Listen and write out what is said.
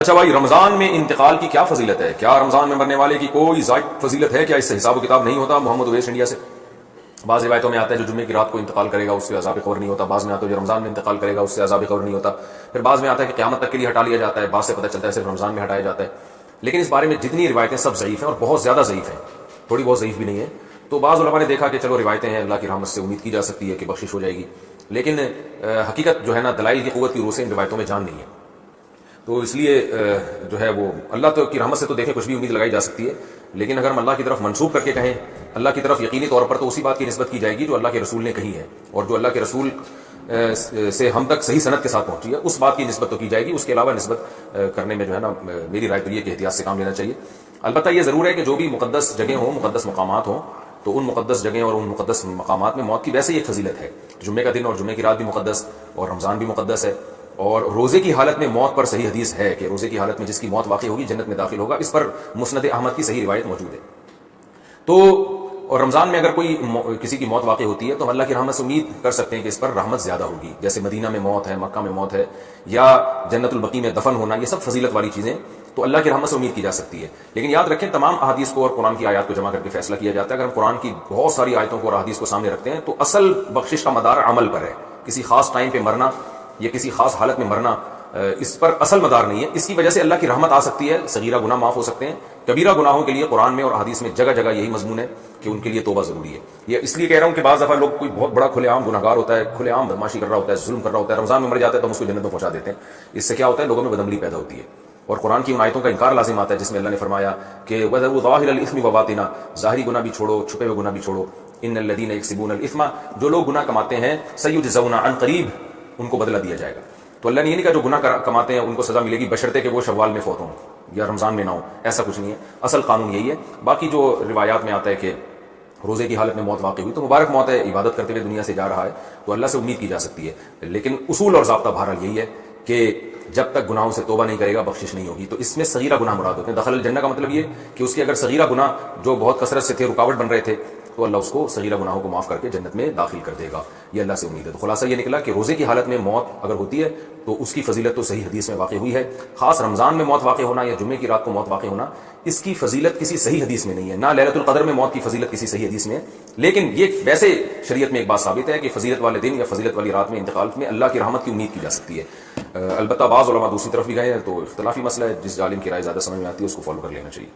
اچھا بھائی، رمضان میں انتقال کی کیا فضیلت ہے؟ کیا رمضان میں مرنے والے کی کوئی زائد فضیلت ہے؟ کیا اس سے حساب و کتاب نہیں ہوتا؟ محمد اویس انڈیا سے۔ بعض روایتوں میں آتا ہے جو جمعے کی رات کو انتقال کرے گا اس سے عذاب قبر نہیں ہوتا، بعض میں آتا ہے جو رمضان میں انتقال کرے گا اس سے عذاب قبر نہیں ہوتا، پھر بعض میں آتا ہے کہ قیامت تک کے لیے ہٹا لیا جاتا ہے، بعض سے پتہ چلتا ہے صرف رمضان میں ہٹایا جاتا ہے۔ لیکن اس بارے میں جتنی روایتیں سب ضعیف ہیں اور بہت زیادہ ضعیف ہیں، تھوڑی بہت ضعیف بھی نہیں ہے۔ تو بعض علماء نے دیکھا کہ چلو روایتیں ہیں، اللہ کی رحمت سے امید کی جا سکتی ہے کہ بخشش ہو جائے گی، لیکن حقیقت جو ہے نا دلائل کی قوت کی روح سے ان روایتوں میں جان نہیں ہے۔ تو اس لیے جو ہے وہ اللہ کی رحمت سے تو دیکھیں کچھ بھی امید لگائی جا سکتی ہے، لیکن اگر ہم اللہ کی طرف منسوب کر کے کہیں اللہ کی طرف یقینی طور پر، تو اسی بات کی نسبت کی جائے گی جو اللہ کے رسول نے کہی ہے، اور جو اللہ کے رسول سے ہم تک صحیح سند کے ساتھ پہنچی ہے اس بات کی نسبت تو کی جائے گی۔ اس کے علاوہ نسبت کرنے میں جو ہے نا میری رائے تو یہ کہ احتیاط سے کام لینا چاہیے۔ البتہ یہ ضرور ہے کہ جو بھی مقدس جگہیں ہوں، مقدس مقامات ہوں، تو ان مقدس جگہیں اور ان مقدس مقامات میں موت کی ویسے ہی ایک فضیلت ہے۔ جمعے کا دن اور جمعے کی رات بھی مقدس، اور رمضان بھی مقدس ہے، اور روزے کی حالت میں موت پر صحیح حدیث ہے کہ روزے کی حالت میں جس کی موت واقع ہوگی جنت میں داخل ہوگا، اس پر مسند احمد کی صحیح روایت موجود ہے۔ تو اور رمضان میں اگر کوئی کسی کی موت واقع ہوتی ہے تو ہم اللہ کی رحمت سے امید کر سکتے ہیں کہ اس پر رحمت زیادہ ہوگی، جیسے مدینہ میں موت ہے، مکہ میں موت ہے، یا جنت البقیع میں دفن ہونا، یہ سب فضیلت والی چیزیں تو اللہ کی رحمت سے امید کی جا سکتی ہے۔ لیکن یاد رکھیں تمام احادیث کو اور قرآن کی آیات کو جمع کر کے فیصلہ کیا جاتا ہے۔ اگر ہم قرآن کی بہت ساری آیتوں کو اور احادیث کو سامنے رکھتے ہیں تو اصل بخشش کا مدار عمل پر ہے، کسی خاص ٹائم پہ مرنا یا کسی خاص حالت میں مرنا اس پر اصل مدار نہیں ہے۔ اس کی وجہ سے اللہ کی رحمت آ سکتی ہے، صغیرہ گناہ معاف ہو سکتے ہیں، کبیرہ گناہوں کے لیے قرآن میں اور حدیث میں جگہ جگہ یہی مضمون ہے کہ ان کے لیے توبہ ضروری ہے۔ یہ اس لیے کہہ رہا ہوں کہ بعض دفعہ لوگ کوئی بہت بڑا کھلے عام گناہگار ہوتا ہے، کھلے عام بدماشی کر رہا ہوتا ہے، ظلم کر رہا ہوتا ہے، رمضان میں مر جاتا ہے تو ہم اس کو جنت میں پہنچا دیتے ہیں۔ اس سے کیا ہوتا ہے؟ لوگوں میں بدعملی پیدا ہوتی ہے، اور قرآن کی ان آیتوں کا انکار لازم آتا ہے جس میں اللہ نے فرمایا کہ وَذَرُوا ظَاهِرَ الْإِثْمِ وَبَاطِنَهُ، ظاہری گناہ بھی چھوڑو، چھپے ہوئے گناہ بھی چھوڑو۔ ان الذین یکسبون الاثم، جو لوگ گناہ کماتے ہیں، سیجزون عن قریب، ان کو بدلہ دیا جائے گا۔ تو اللہ نے یہ نہیں کہا جو گناہ کماتے ہیں ان کو سزا ملے گی بشرطے کہ وہ شوال میں فوت ہوں یا رمضان میں نہ ہو، ایسا کچھ نہیں ہے، اصل قانون یہی ہے۔ باقی جو روایات میں آتا ہے کہ روزے کی حالت میں موت واقع ہوئی تو مبارک موت ہے، عبادت کرتے ہوئے دنیا سے جا رہا ہے تو اللہ سے امید کی جا سکتی ہے، لیکن اصول اور ضابطہ بہرحال یہی ہے کہ جب تک گناہوں سے توبہ نہیں کرے گا بخشش نہیں ہوگی۔ تو اس میں صغیرہ گناہ مراد ہوتے ہیں۔ دخل الجنہ کا مطلب یہ کہ اس کے اگر صغیرہ گناہ جو بہت کثرت سے تھے، رکاوٹ بن رہے تھے، تو اللہ اس کو صغیرہ گناہوں کو معاف کر کے جنت میں داخل کر دے گا، یہ اللہ سے امید ہے۔ تو خلاصہ یہ نکلا کہ روزے کی حالت میں موت اگر ہوتی ہے تو اس کی فضیلت تو صحیح حدیث میں واقع ہوئی ہے۔ خاص رمضان میں موت واقع ہونا یا جمعے کی رات کو موت واقع ہونا، اس کی فضیلت کسی صحیح حدیث میں نہیں ہے، نہ لیلۃ القدر میں موت کی فضیلت کسی صحیح حدیث میں ہے۔ لیکن یہ ویسے شریعت میں ایک بات ثابت ہے کہ فضیلت والے دن یا فضیلت والی رات میں انتقال میں اللہ کی رحمت کی امید کی جا سکتی ہے۔ البتہ بعض علماء دوسری طرف بھی گئے ہیں، تو اختلافی مسئلہ ہے، جس عالم کی رائے زیادہ سمجھ میں آتی ہے اس کو فالو کر لینا چاہیے۔